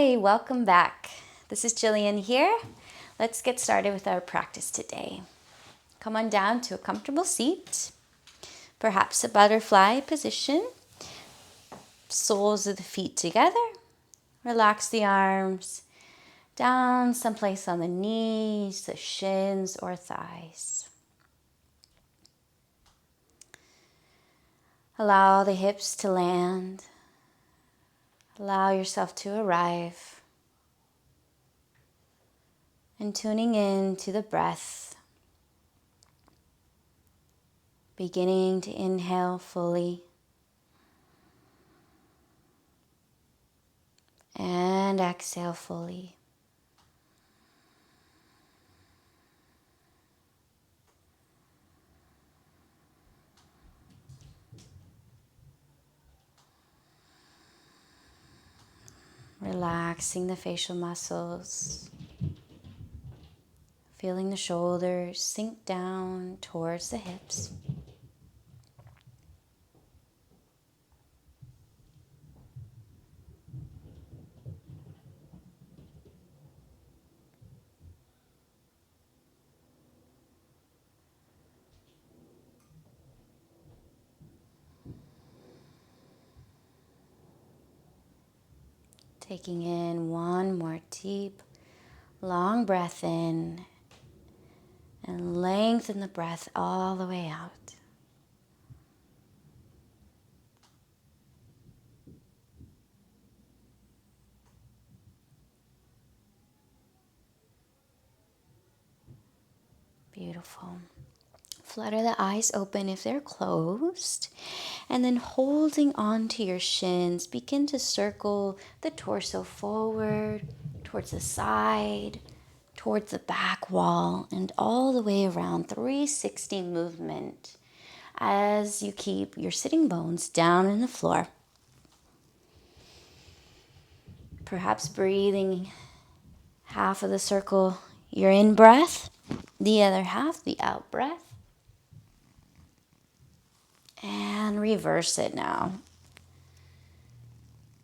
Hi, welcome back. This is Jillian here. Let's get started with our practice today. Come on down to a comfortable seat, perhaps a butterfly position. Soles of the feet together. Relax the arms down someplace on the knees, the shins, or thighs. Allow the hips to land. Allow yourself to arrive. And tuning in to the breath. Beginning to inhale fully. And exhale fully. Relaxing the facial muscles. Feeling the shoulders sink down towards the hips. Taking in one more deep, long breath in and lengthen the breath all the way out. Beautiful. Flutter the eyes open if they're closed. And then holding on to your shins, begin to circle the torso forward, towards the side, towards the back wall, and all the way around. 360 movement as you keep your sitting bones down in the floor. Perhaps breathing half of the circle, your in breath, the other half, the out breath. And reverse it now.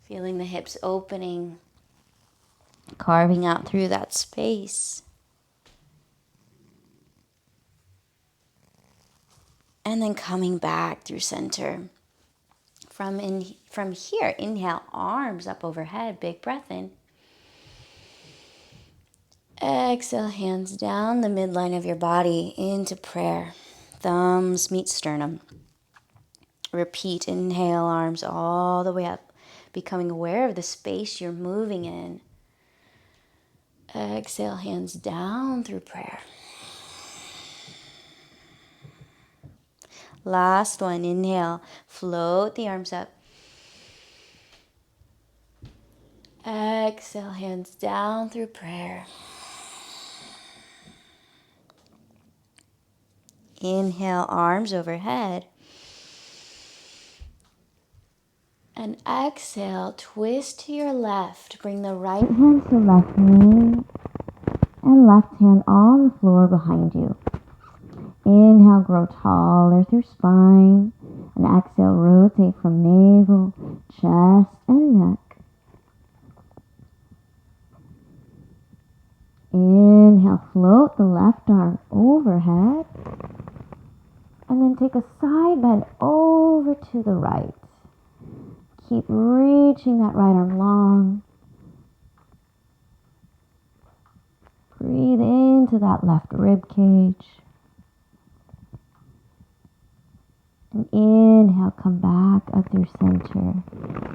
Feeling the hips opening, carving out through that space. And then coming back through center. From here, inhale, arms up overhead, big breath in. Exhale, hands down the midline of your body into prayer. Thumbs meet sternum. Repeat, inhale, arms all the way up, becoming aware of the space you're moving in. Exhale, hands down through prayer. Last one, inhale, float the arms up. Exhale, hands down through prayer. Inhale, arms overhead. And exhale, twist to your left. Bring the right hand to left knee and left hand on the floor behind you. Inhale, grow taller through spine. And exhale, rotate from navel, chest, and neck. Inhale, float the left arm overhead. And then take a side bend over to the right. Keep reaching that right arm long. Breathe into that left rib cage. And inhale, come back up through center.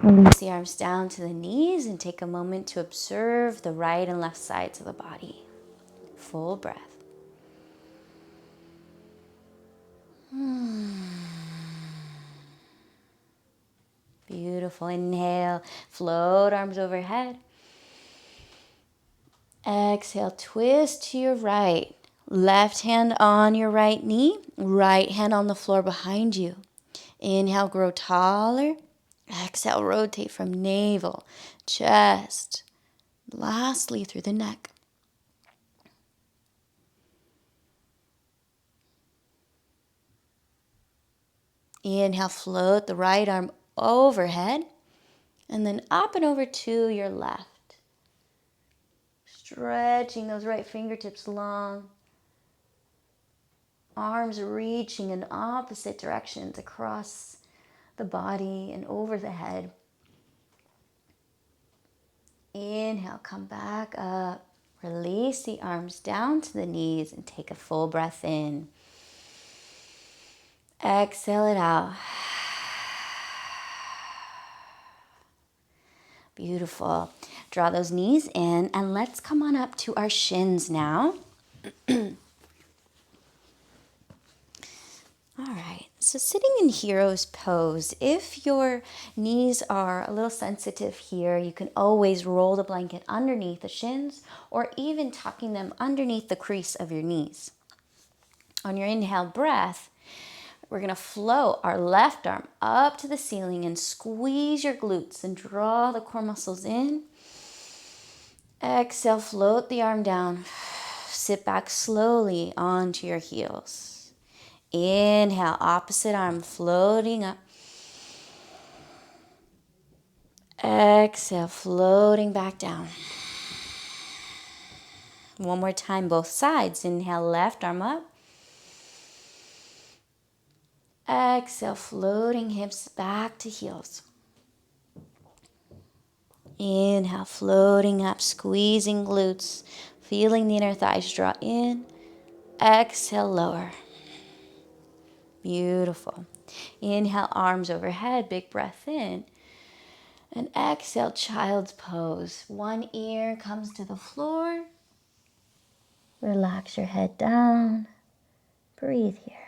Release the arms down to the knees and take a moment to observe the right and left sides of the body. Full breath. Beautiful. Inhale, float arms overhead. Exhale, twist to your right. Left hand on your right knee, right hand on the floor behind you. Inhale, grow taller. Exhale, rotate from navel, chest, lastly through the neck. Inhale, float the right arm overhead and then up and over to your left. Stretching those right fingertips long. Arms reaching in opposite directions across the body and over the head. Inhale, come back up. Release the arms down to the knees and take a full breath in. Exhale it out. Beautiful. Draw those knees in and let's come on up to our shins now. All right, so sitting in hero's pose, if your knees are a little sensitive here, you can always roll the blanket underneath the shins or even tucking them underneath the crease of your knees. On your inhale breath, we're gonna float our left arm up to the ceiling and squeeze your glutes and draw the core muscles in. Exhale, float the arm down. Sit back slowly onto your heels. Inhale, opposite arm floating up. Exhale, floating back down. One more time, both sides. Inhale, left arm up. Exhale, floating hips back to heels. Inhale, floating up, squeezing glutes, feeling the inner thighs draw in. Exhale, lower. Beautiful. Inhale, arms overhead, big breath in. And exhale, child's pose. One ear comes to the floor. Relax your head down. Breathe here.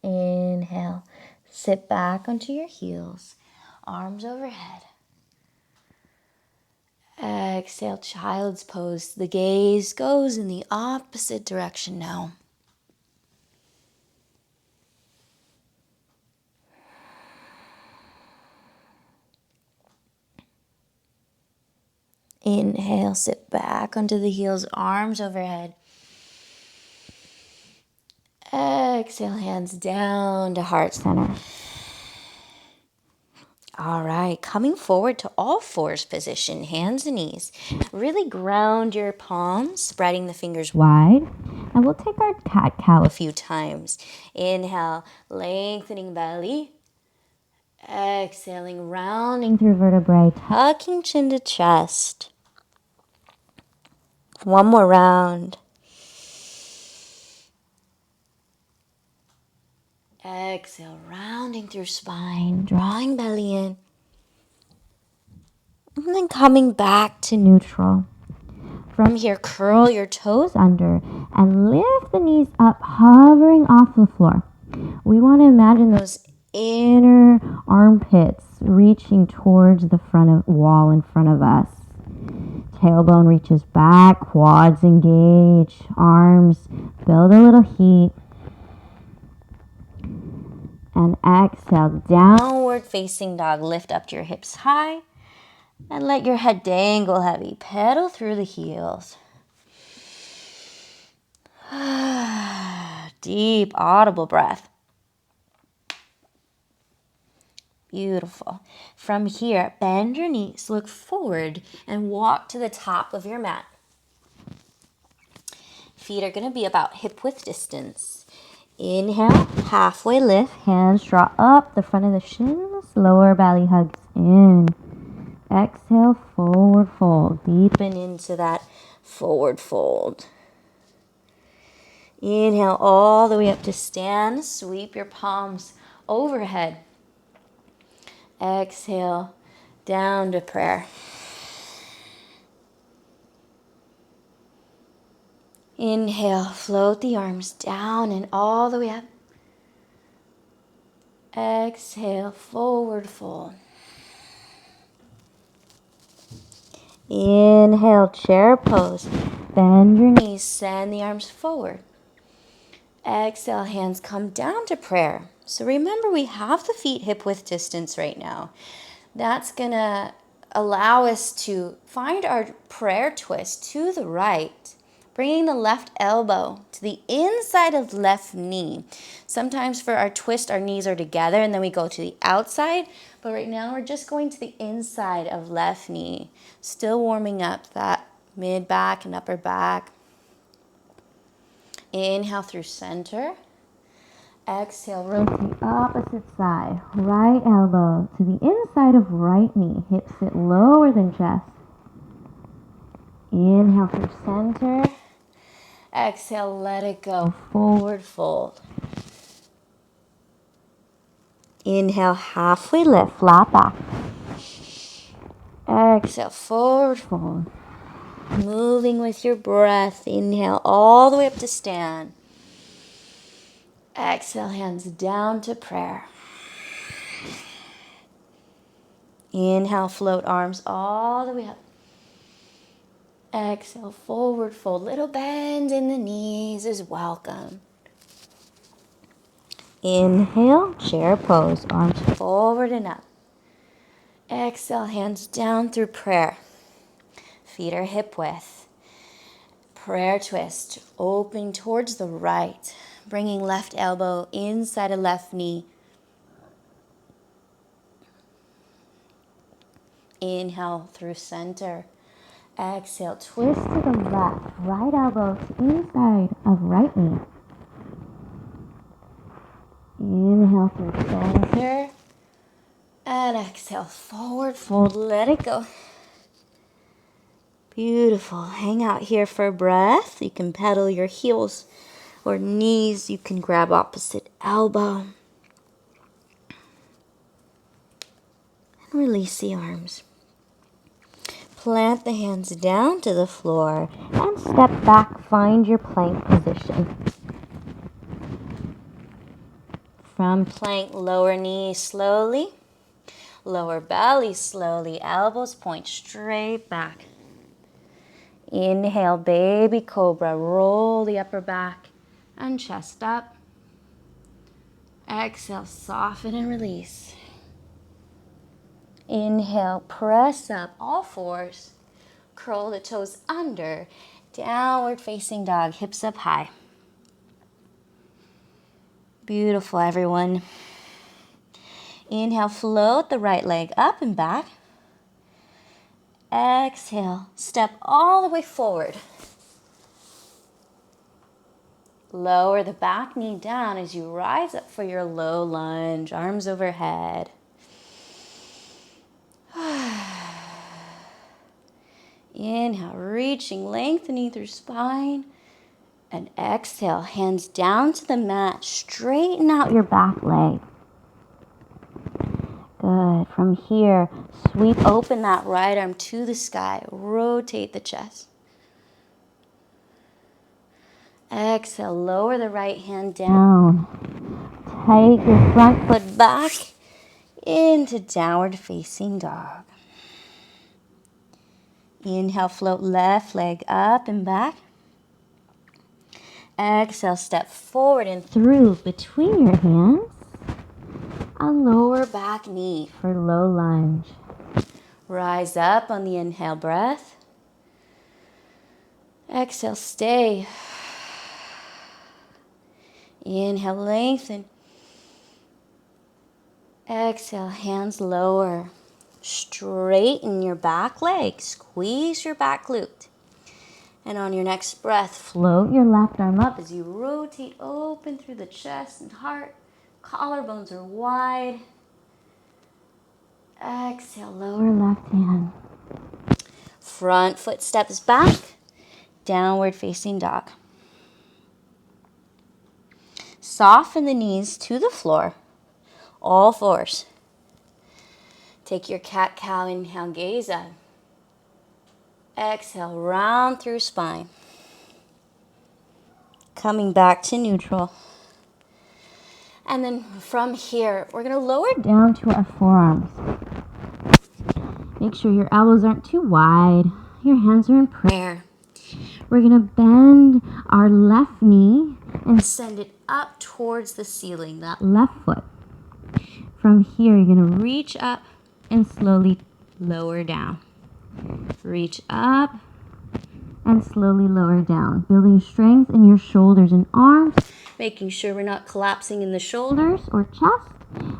Inhale, sit back onto your heels, arms overhead. Exhale, child's pose. The gaze goes in the opposite direction now. Inhale, sit back onto the heels, arms overhead. Exhale, hands down to heart center. All right, coming forward to all fours position, hands and knees. Really ground your palms, spreading the fingers wide. And we'll take our cat-cow a few times. Inhale, lengthening belly. Exhaling, rounding through vertebrae, tucking chin to chest. One more round. Exhale, rounding through spine, drawing belly in. And then coming back to neutral. From here, curl your toes under and lift the knees up, hovering off the floor. We want to imagine those inner armpits reaching towards the wall in front of us. Tailbone reaches back, quads engage, arms build a little heat. And exhale, downward facing dog. Lift up your hips high and let your head dangle heavy. Pedal through the heels. Deep, audible breath. Beautiful. From here, bend your knees, look forward, and walk to the top of your mat. Feet are going to be about hip width distance. Inhale, halfway lift, hands draw up the front of the shins, lower belly hugs in. Exhale, forward fold. Deepen into that forward fold. Inhale all the way up to stand. Sweep your palms overhead. Exhale, down to prayer. Inhale, float the arms down and all the way up. Exhale, forward fold. Inhale, chair pose. Bend your knees, send the arms forward. Exhale, hands come down to prayer. So remember, we have the feet hip width distance right now. That's going to allow us to find our prayer twist to the right. Bringing the left elbow to the inside of left knee. Sometimes for our twist, our knees are together and then we go to the outside. But right now we're just going to the inside of left knee. Still warming up that mid back and upper back. Inhale through center. Exhale, rotate opposite side. Right elbow to the inside of right knee. Hips sit lower than chest. Inhale through center. Exhale, let it go. Forward fold. Inhale, halfway lift, flat back. Exhale, forward fold. Moving with your breath. Inhale all the way up to stand. Exhale, hands down to prayer. Inhale, float arms all the way up. Exhale, forward fold. Little bend in the knees is welcome. Inhale, chair pose. Arms forward and up. Exhale, hands down through prayer. Feet are hip width. Prayer twist. Opening towards the right. Bringing left elbow inside of left knee. Inhale through center. Exhale, twist to the left. Right elbow to inside of right knee. Inhale through center. And exhale, forward fold. Let it go. Beautiful. Hang out here for a breath. You can pedal your heels or knees. You can grab opposite elbow. And release the arms. Plant the hands down to the floor and step back. Find your plank position. From plank, lower knee slowly. Lower belly slowly. Elbows point straight back. Inhale, baby cobra. Roll the upper back and chest up. Exhale, soften and release. Inhale, press up, all fours. Curl the toes under. Downward facing dog, hips up high. Beautiful, everyone. Inhale, float the right leg up and back. Exhale, step all the way forward. Lower the back knee down as you rise up for your low lunge, arms overhead. Inhale, reaching, lengthening through spine. And exhale, hands down to the mat. Straighten out your back leg. Good. From here, sweep open that right arm to the sky. Rotate the chest. Exhale, lower the right hand down. Take your front foot back into downward facing dog. Inhale, float left leg up and back. Exhale, step forward and through between your hands. A lower back knee for low lunge. Rise up on the inhale breath. Exhale, stay. Inhale, lengthen. Exhale, hands lower. Straighten your back leg. Squeeze your back glute. And on your next breath, float your left arm up as you rotate open through the chest and heart. Collarbones are wide. Exhale, lower left hand. Front foot steps back. Downward facing dog. Soften the knees to the floor. All fours. Take your cat-cow inhale, gaze up. Exhale, round through spine. Coming back to neutral. And then from here, we're going to lower down to our forearms. Make sure your elbows aren't too wide. Your hands are in prayer. We're going to bend our left knee and send it up towards the ceiling, that left foot. From here, you're going to reach up and slowly lower down. Reach up and slowly lower down, building strength in your shoulders and arms, making sure we're not collapsing in the shoulders or chest,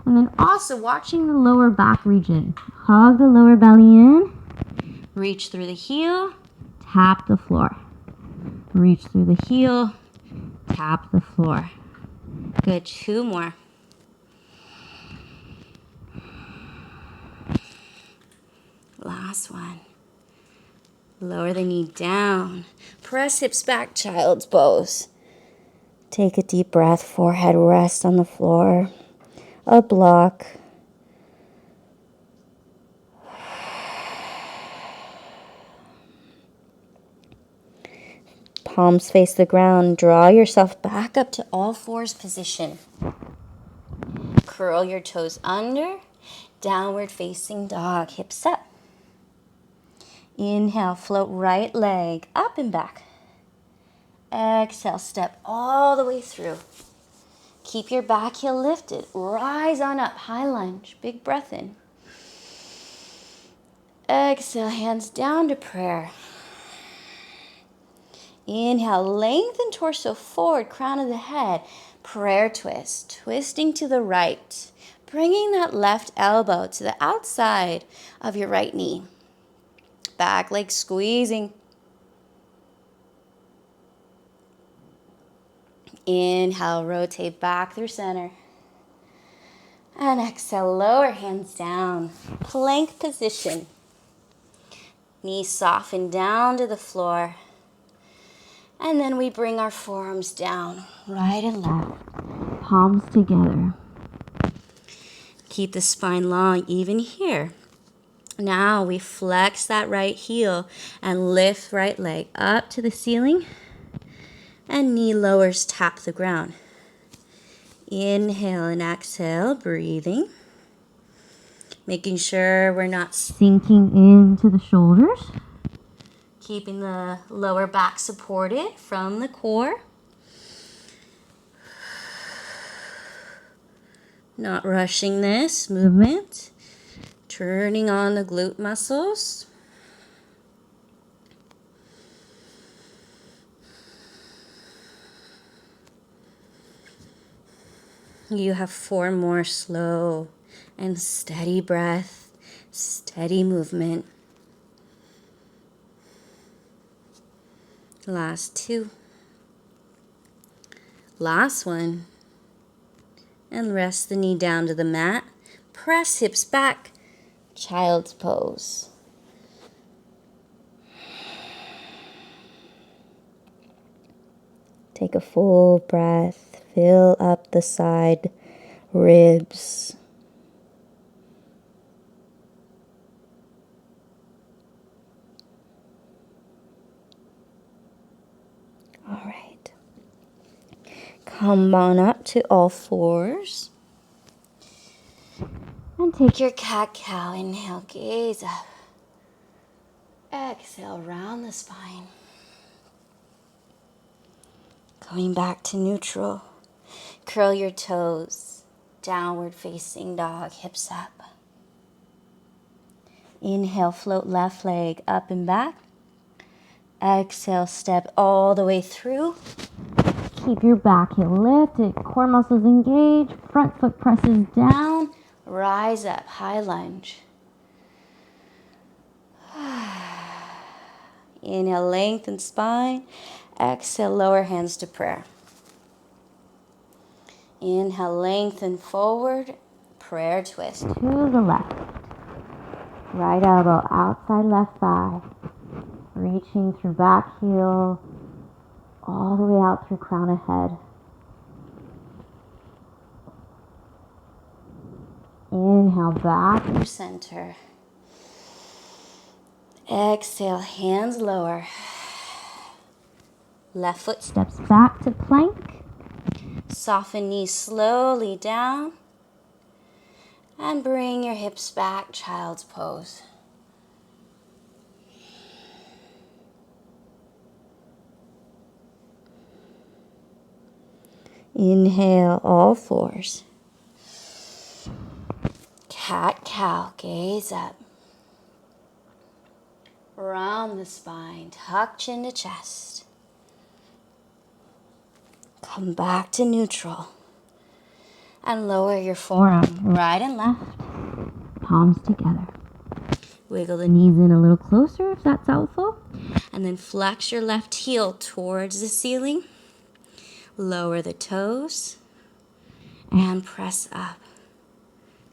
and then also watching the lower back region. Hug the lower belly in, reach through the heel, tap the floor. Reach through the heel, tap the floor. Good, 2 more. Last one. Lower the knee down. Press hips back, child's pose. Take a deep breath, forehead rest on the floor. A block. Palms face the ground. Draw yourself back up to all fours position. Curl your toes under. Downward facing dog, hips up. Inhale, float right leg up and back. Exhale, step all the way through. Keep your back heel lifted. Rise on up, high lunge. Big breath in. Exhale, hands down to prayer. Inhale, lengthen torso forward, crown of the head. Prayer twist, twisting to the right. Bringing that left elbow to the outside of your right knee. Back leg squeezing. Inhale, rotate back through center. And exhale, lower hands down. Plank position. Knees soften down to the floor. And then we bring our forearms down, right and left. Palms together. Keep the spine long, even here. Now we flex that right heel and lift right leg up to the ceiling. And knee lowers, tap the ground. Inhale and exhale, breathing. Making sure we're not sinking into the shoulders. Keeping the lower back supported from the core. Not rushing this movement. Turning on the glute muscles. You have 4 more slow and steady breath, steady movement. Last 2. Last one. And rest the knee down to the mat. Press hips back. Child's pose. Take a full breath. Fill up the side ribs. All right. Come on up to all fours. And take your cat-cow. Inhale, gaze up. Exhale, round the spine. Going back to neutral. Curl your toes. Downward facing dog, hips up. Inhale, float left leg up and back. Exhale, step all the way through. Keep your back heel lifted, core muscles engaged, front foot presses down. Rise up, high lunge. Inhale, lengthen spine. Exhale, lower hands to prayer. Inhale, lengthen forward. Prayer twist to the left. Right elbow outside left thigh. Reaching through back heel. All the way out through crown of head. Inhale, back through center. Exhale, hands lower. Left foot steps back to plank. Soften knees slowly down. And bring your hips back, child's pose. Inhale, all fours. Cat-cow, gaze up. Round the spine, tuck chin to chest. Come back to neutral. And lower your forearm, right and left, palms together. Wiggle the knees in a little closer if that's helpful. And then flex your left heel towards the ceiling. Lower the toes and press up.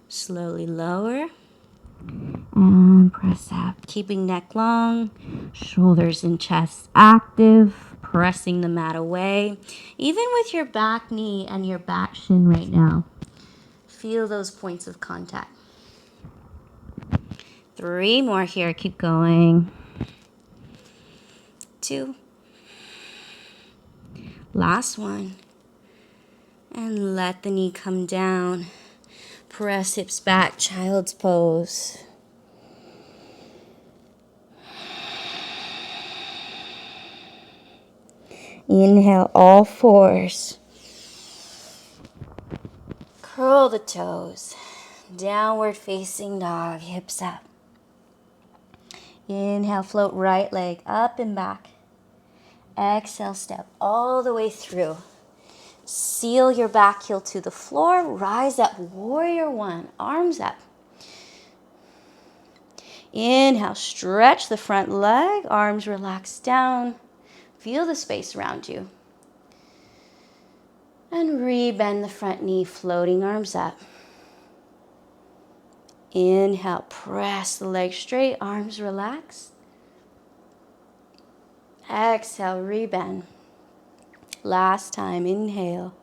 Slowly lower and press up. Keeping neck long, shoulders and chest active, pressing the mat away. Even with your back knee and your back shin right now, feel those points of contact. 3 more here. Keep going. 2. Last one. And let the knee come down. Press hips back, child's pose. Inhale, all fours. Curl the toes. Downward facing dog, hips up. Inhale, float right leg up and back. Exhale, step all the way through. Seal your back heel to the floor. Rise up, warrior one, arms up. Inhale, stretch the front leg, arms relax down. Feel the space around you. And rebend the front knee, floating arms up. Inhale, press the leg straight, arms relaxed. Exhale, rebend. Last time, inhale.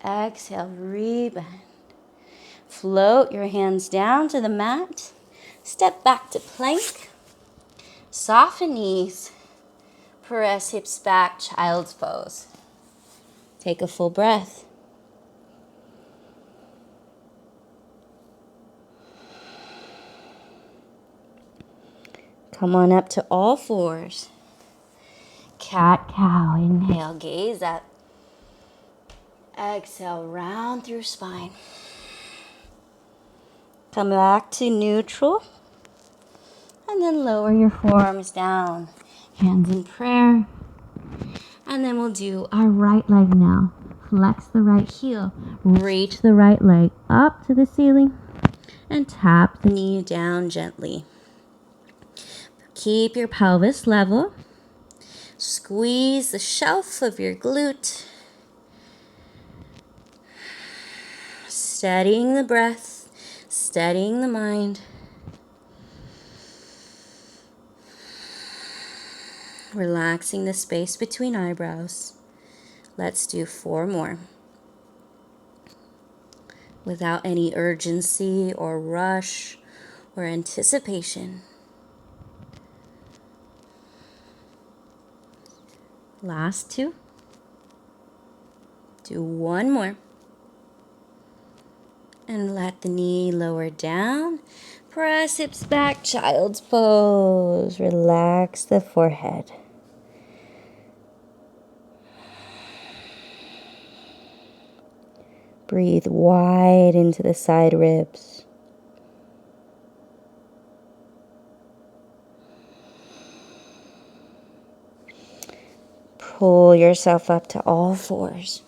Exhale, rebend. Float your hands down to the mat. Step back to plank. Soften knees. Press hips back, child's pose. Take a full breath. Come on up to all fours. Cat, cow. Inhale, gaze up. Exhale, round through spine. Come back to neutral. And then lower your forearms down. Hands in prayer. And then we'll do our right leg now. Flex the right heel. Reach the right leg up to the ceiling. And tap the knee down gently. Keep your pelvis level. Squeeze the shelf of your glute. Steadying the breath, steadying the mind. Relaxing the space between eyebrows. Let's do 4 more. Without any urgency or rush or anticipation. Last 2. Do 1 more. And let the knee lower down. Press hips back, child's pose. Relax the forehead. Breathe wide into the side ribs. Pull yourself up to all fours.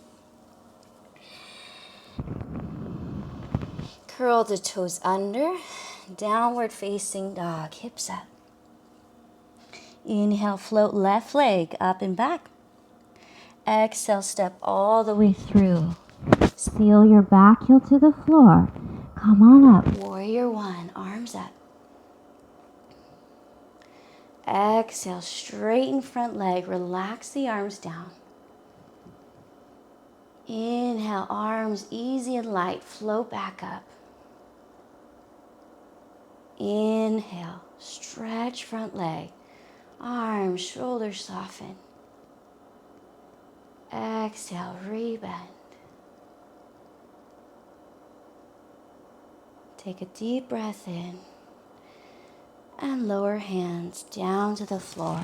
Curl the toes under. Downward facing dog, hips up. Inhale, float left leg up and back. Exhale, step all the way through. Seal your back heel to the floor. Come on up. Warrior one, arms up. Exhale, straighten front leg. Relax the arms down. Inhale, arms easy and light. Float back up. Inhale, stretch front leg. Arms, shoulders soften. Exhale, rebend. Take a deep breath in. And lower hands down to the floor.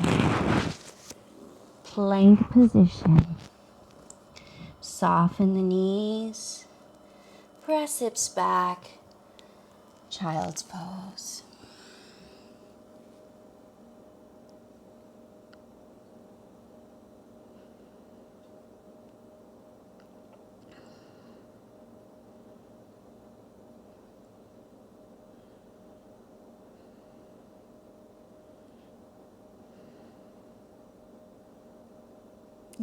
Plank position. Soften the knees. Press hips back. Child's pose.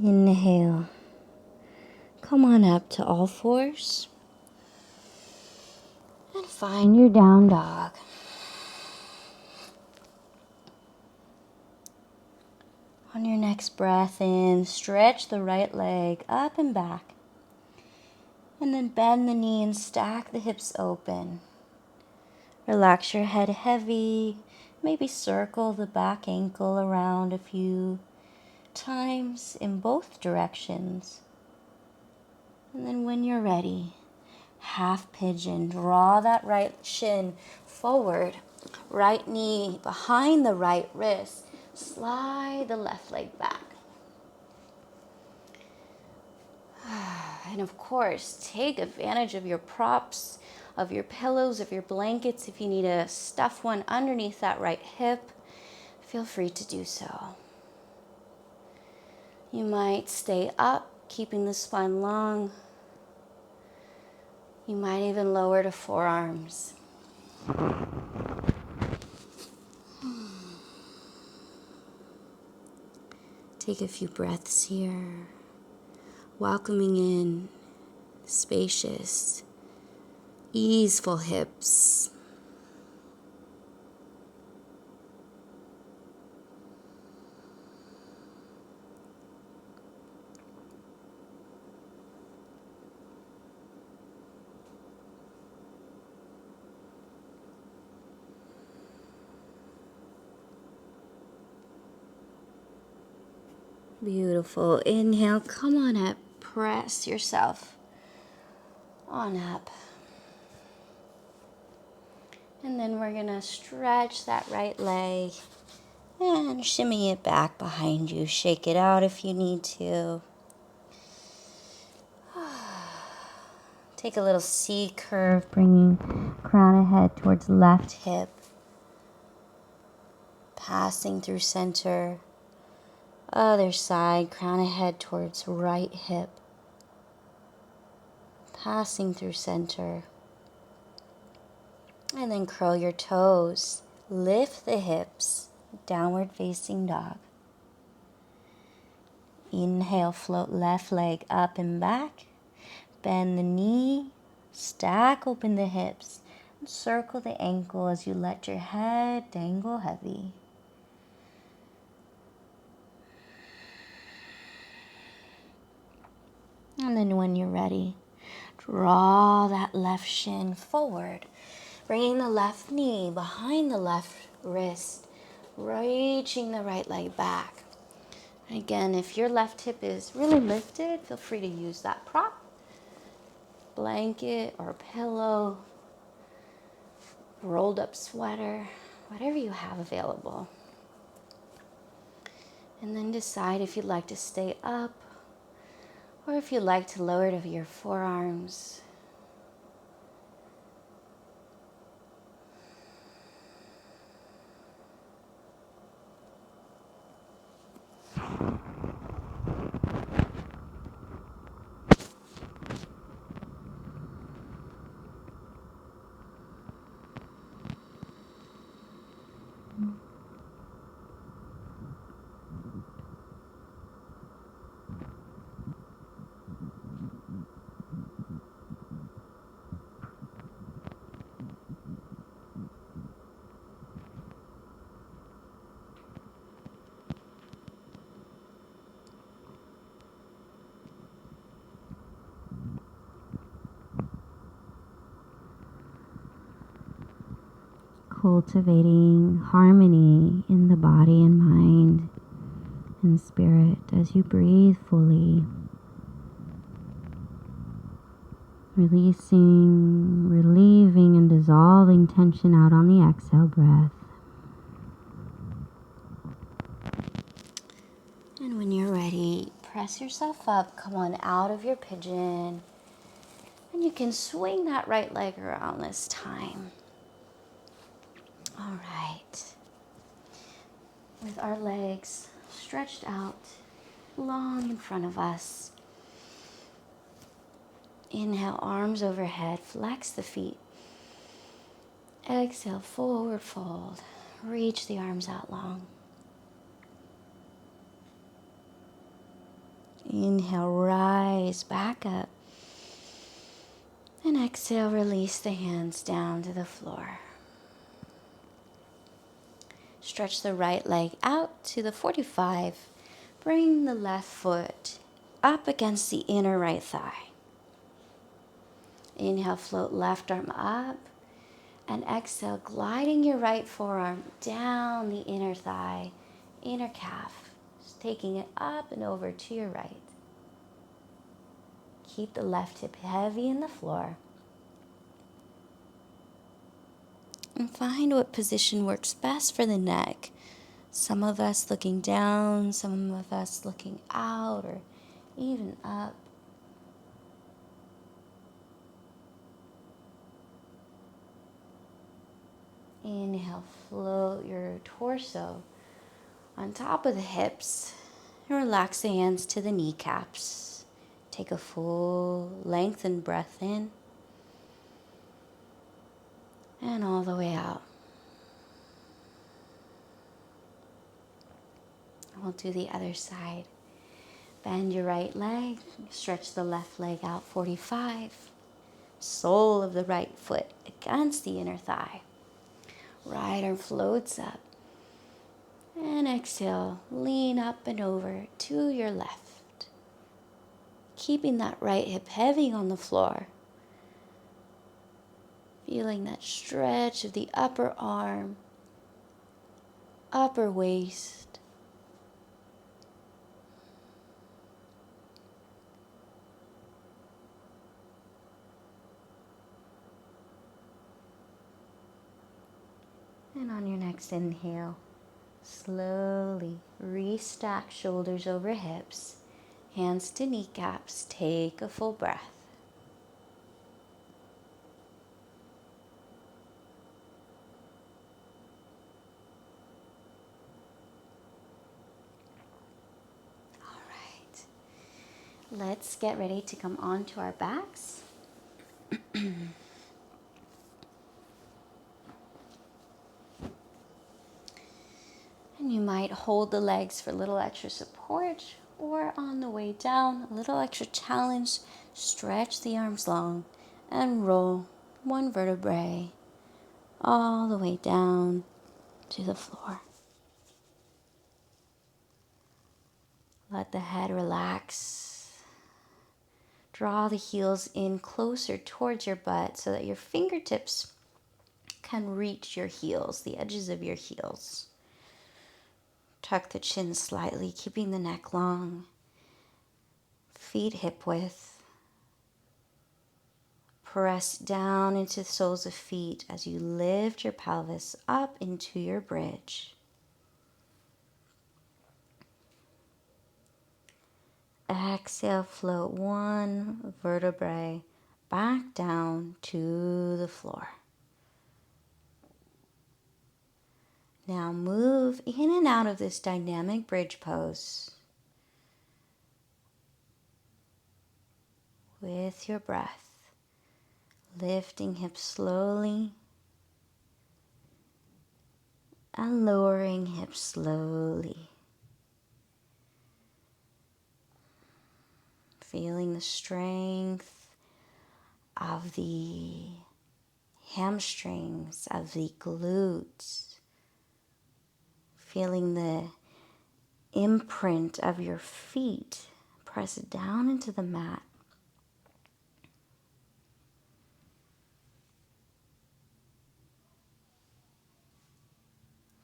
Inhale. Come on up to all fours. And find your down dog. On your next breath in, stretch the right leg up and back. And then bend the knee and stack the hips open. Relax your head heavy. Maybe circle the back ankle around a few times in both directions. And then when you're ready, half pigeon. Draw that right shin forward. Right knee behind the right wrist. Slide the left leg back. And of course, take advantage of your props, of your pillows, of your blankets. If you need to stuff one underneath that right hip, feel free to do so. You might stay up, keeping the spine long. You might even lower to forearms. Take a few breaths here, welcoming in spacious, easeful hips. Beautiful. Inhale, come on up. Press yourself on up. And then we're going to stretch that right leg and shimmy it back behind you. Shake it out if you need to. Take a little C curve, bringing crown of head towards left hip. Passing through center. Other side, crown of head towards right hip. Passing through center. And then curl your toes. Lift the hips. Downward facing dog. Inhale, float left leg up and back. Bend the knee. Stack open the hips. And circle the ankle as you let your head dangle heavy. And then when you're ready, draw that left shin forward, bringing the left knee behind the left wrist, reaching the right leg back. And again, if your left hip is really lifted, feel free to use that prop, blanket or pillow, rolled up sweater, whatever you have available. And then decide if you'd like to stay up or if you'd like to lower to your forearms. Cultivating harmony in the body and mind and spirit as you breathe fully. Releasing, relieving, and dissolving tension out on the exhale breath. And when you're ready, press yourself up, come on out of your pigeon. And you can swing that right leg around this time. All right. With our legs stretched out long in front of us. Inhale, arms overhead, flex the feet. Exhale, forward fold. Reach the arms out long. Inhale, rise back up. And exhale, release the hands down to the floor. Stretch the right leg out to the 45. Bring the left foot up against the inner right thigh. Inhale, float left arm up. And exhale, gliding your right forearm down the inner thigh, inner calf. Just taking it up and over to your right. Keep the left hip heavy in the floor. And find what position works best for the neck. Some of us looking down, some of us looking out, or even up. Inhale, float your torso on top of the hips and relax the hands to the kneecaps. Take a full lengthened breath in and all the way out. We'll do the other side. Bend your right leg, stretch the left leg out 45. Sole of the right foot against the inner thigh. Right arm floats up. And exhale, lean up and over to your left. Keeping that right hip heavy on the floor. Feeling that stretch of the upper arm, upper waist. And on your next inhale, slowly restack shoulders over hips, hands to kneecaps. Take a full breath. All right. Let's get ready to come onto our backs. And you might hold the legs for a little extra support, or on the way down, a little extra challenge. Stretch the arms long and roll one vertebrae all the way down to the floor. Let the head relax. Draw the heels in closer towards your butt so that your fingertips can reach your heels, the edges of your heels. Tuck the chin slightly, keeping the neck long. Feet hip width. Press down into the soles of feet as you lift your pelvis up into your bridge. Exhale, float one vertebrae back down to the floor. Now move in and out of this dynamic bridge pose with your breath, lifting hips slowly and lowering hips slowly. Feeling the strength of the hamstrings, of the glutes. Feeling the imprint of your feet press down into the mat.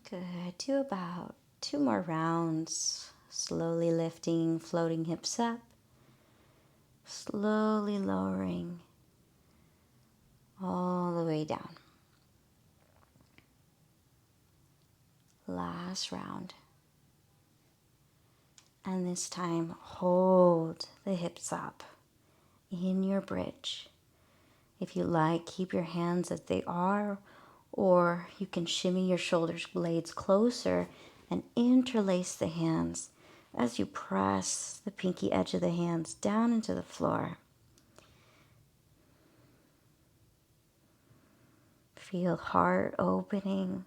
Good. Do about 2 more rounds. Slowly lifting, floating hips up. Slowly lowering all the way down. Last round. And this time, hold the hips up in your bridge. If you like, keep your hands as they are, Or you can shimmy your shoulder blades closer and interlace the hands as you press the pinky edge of the hands down into the floor. Feel heart opening.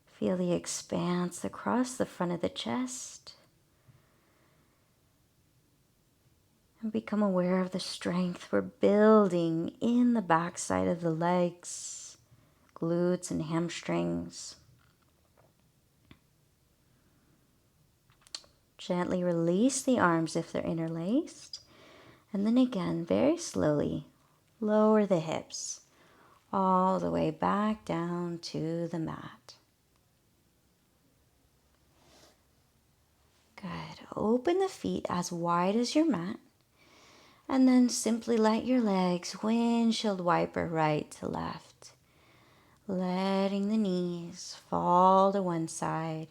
Feel the expanse across the front of the chest. And become aware of the strength we're building in the backside of the legs, glutes and hamstrings. Gently release the arms if they're interlaced. And then again, very slowly, lower the hips all the way back down to the mat. Good. Open the feet as wide as your mat. And then simply let your legs windshield wiper right to left. Letting the knees fall to one side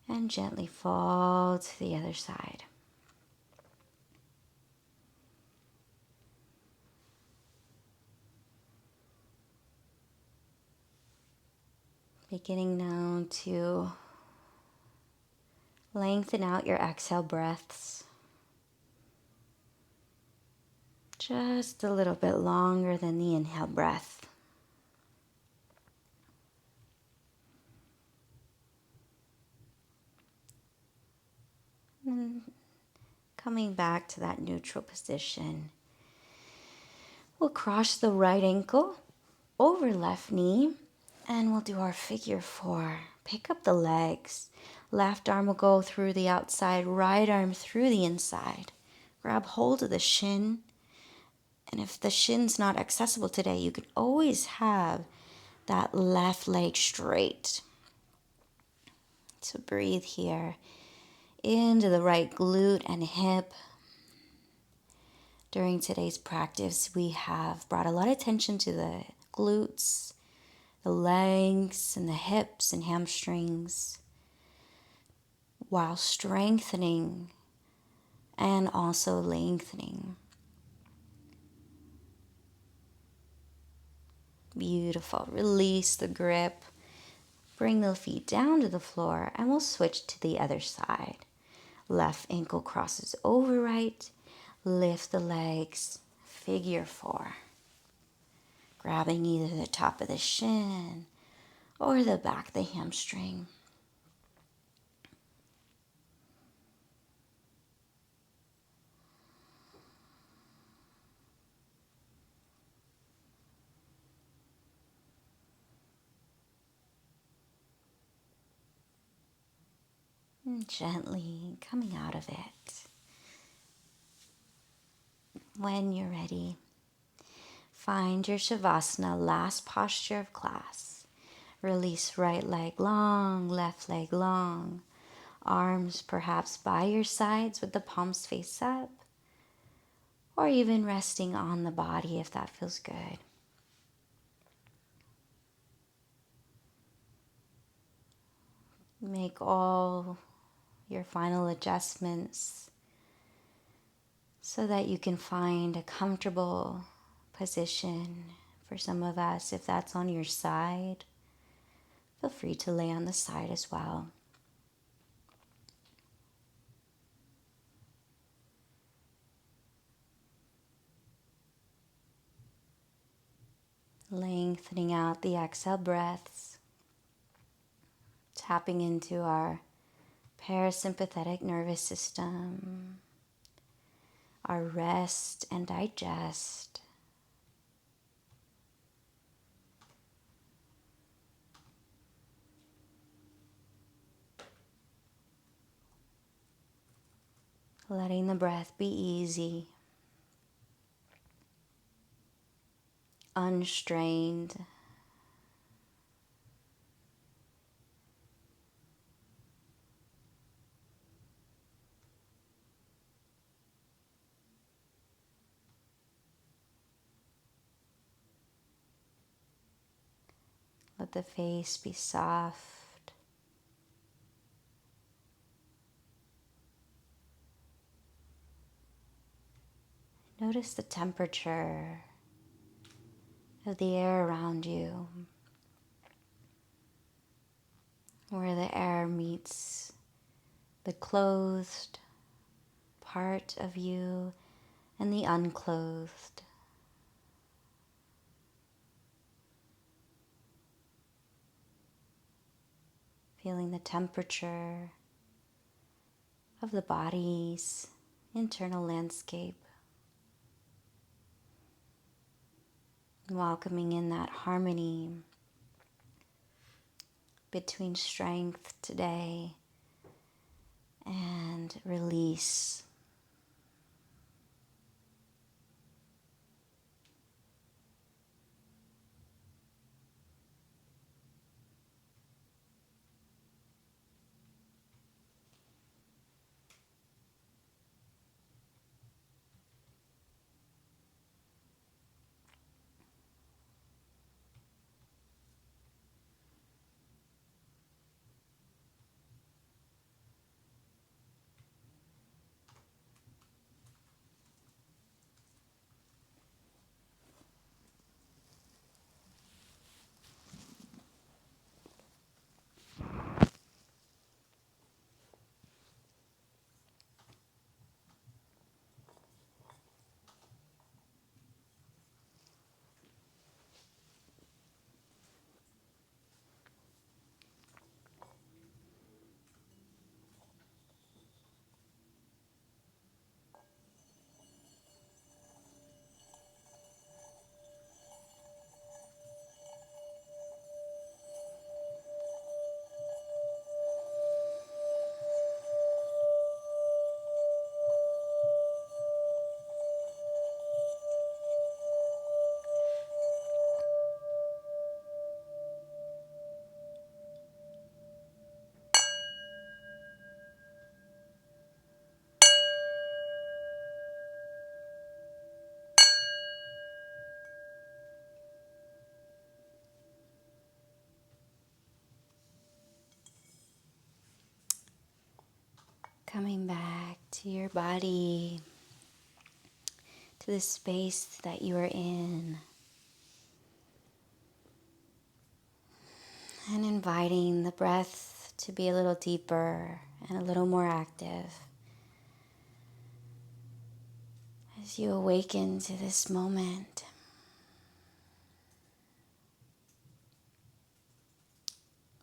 and gently fall to the other side. Beginning now to lengthen out your exhale breaths. Just a little bit longer than the inhale breath. And coming back to that neutral position, we'll cross the right ankle over left knee and we'll do our figure four. Pick up the legs. Left arm will go through the outside, right arm through the inside. Grab hold of the shin. And if the shin's not accessible today, you can always have that left leg straight. So breathe here into the right glute and hip. During today's practice, we have brought a lot of attention to the glutes, the legs, and the hips and hamstrings, while strengthening and also lengthening. Beautiful. Release the grip. Bring the feet down to the floor and we'll switch to the other side. Left ankle crosses over right. Lift the legs. Figure four. Grabbing either the top of the shin or the back of the hamstring. And gently coming out of it. When you're ready, find your Shavasana, last posture of class. Release right leg long, left leg long. Arms perhaps by your sides with the palms face up. Or even resting on the body if that feels good. Make all your final adjustments so that you can find a comfortable position. For some of us, if that's on your side, feel free to lay on the side as well. Lengthening out the exhale breaths, tapping into our parasympathetic nervous system, our rest and digest. Letting the breath be easy, unstrained. Let the face be soft. Notice the temperature of the air around you, where the air meets the clothed part of you and the unclothed. Feeling the temperature of the body's internal landscape. Welcoming in that harmony between strength today and release. Coming back to your body, to the space that you are in, and inviting the breath to be a little deeper and a little more active as you awaken to this moment.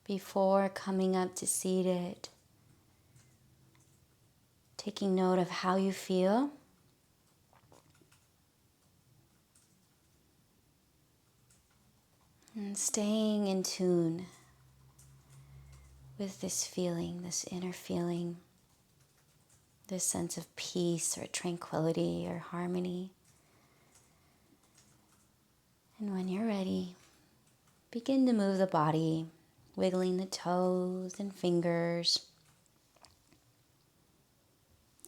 Before coming up to seated, taking note of how you feel. And staying in tune with this feeling, this inner feeling, this sense of peace or tranquility or harmony. And when you're ready, begin to move the body, wiggling the toes and fingers.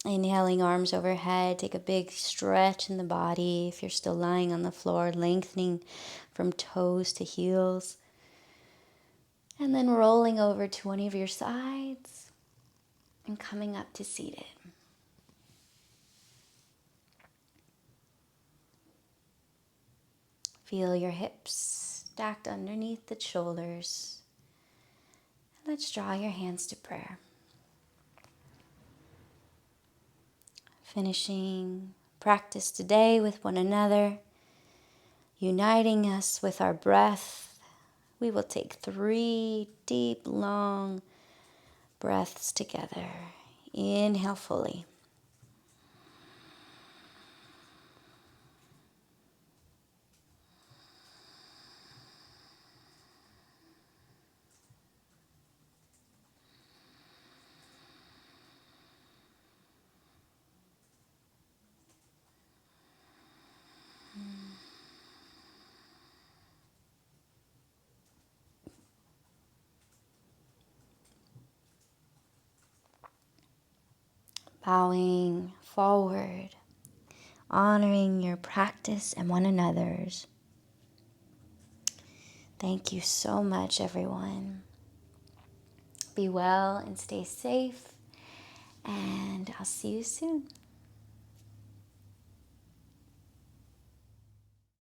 Inhaling, arms overhead, take a big stretch in the body. If you're still lying on the floor, lengthening from toes to heels. And then rolling over to one of your sides and coming up to seated. Feel your hips stacked underneath the shoulders. Let's draw your hands to prayer. Finishing practice today with one another, uniting us with our breath. We will take 3 deep, long breaths together. Inhale fully. Bowing forward, honoring your practice and one another's. Thank you so much, everyone. Be well and stay safe, and I'll see you soon.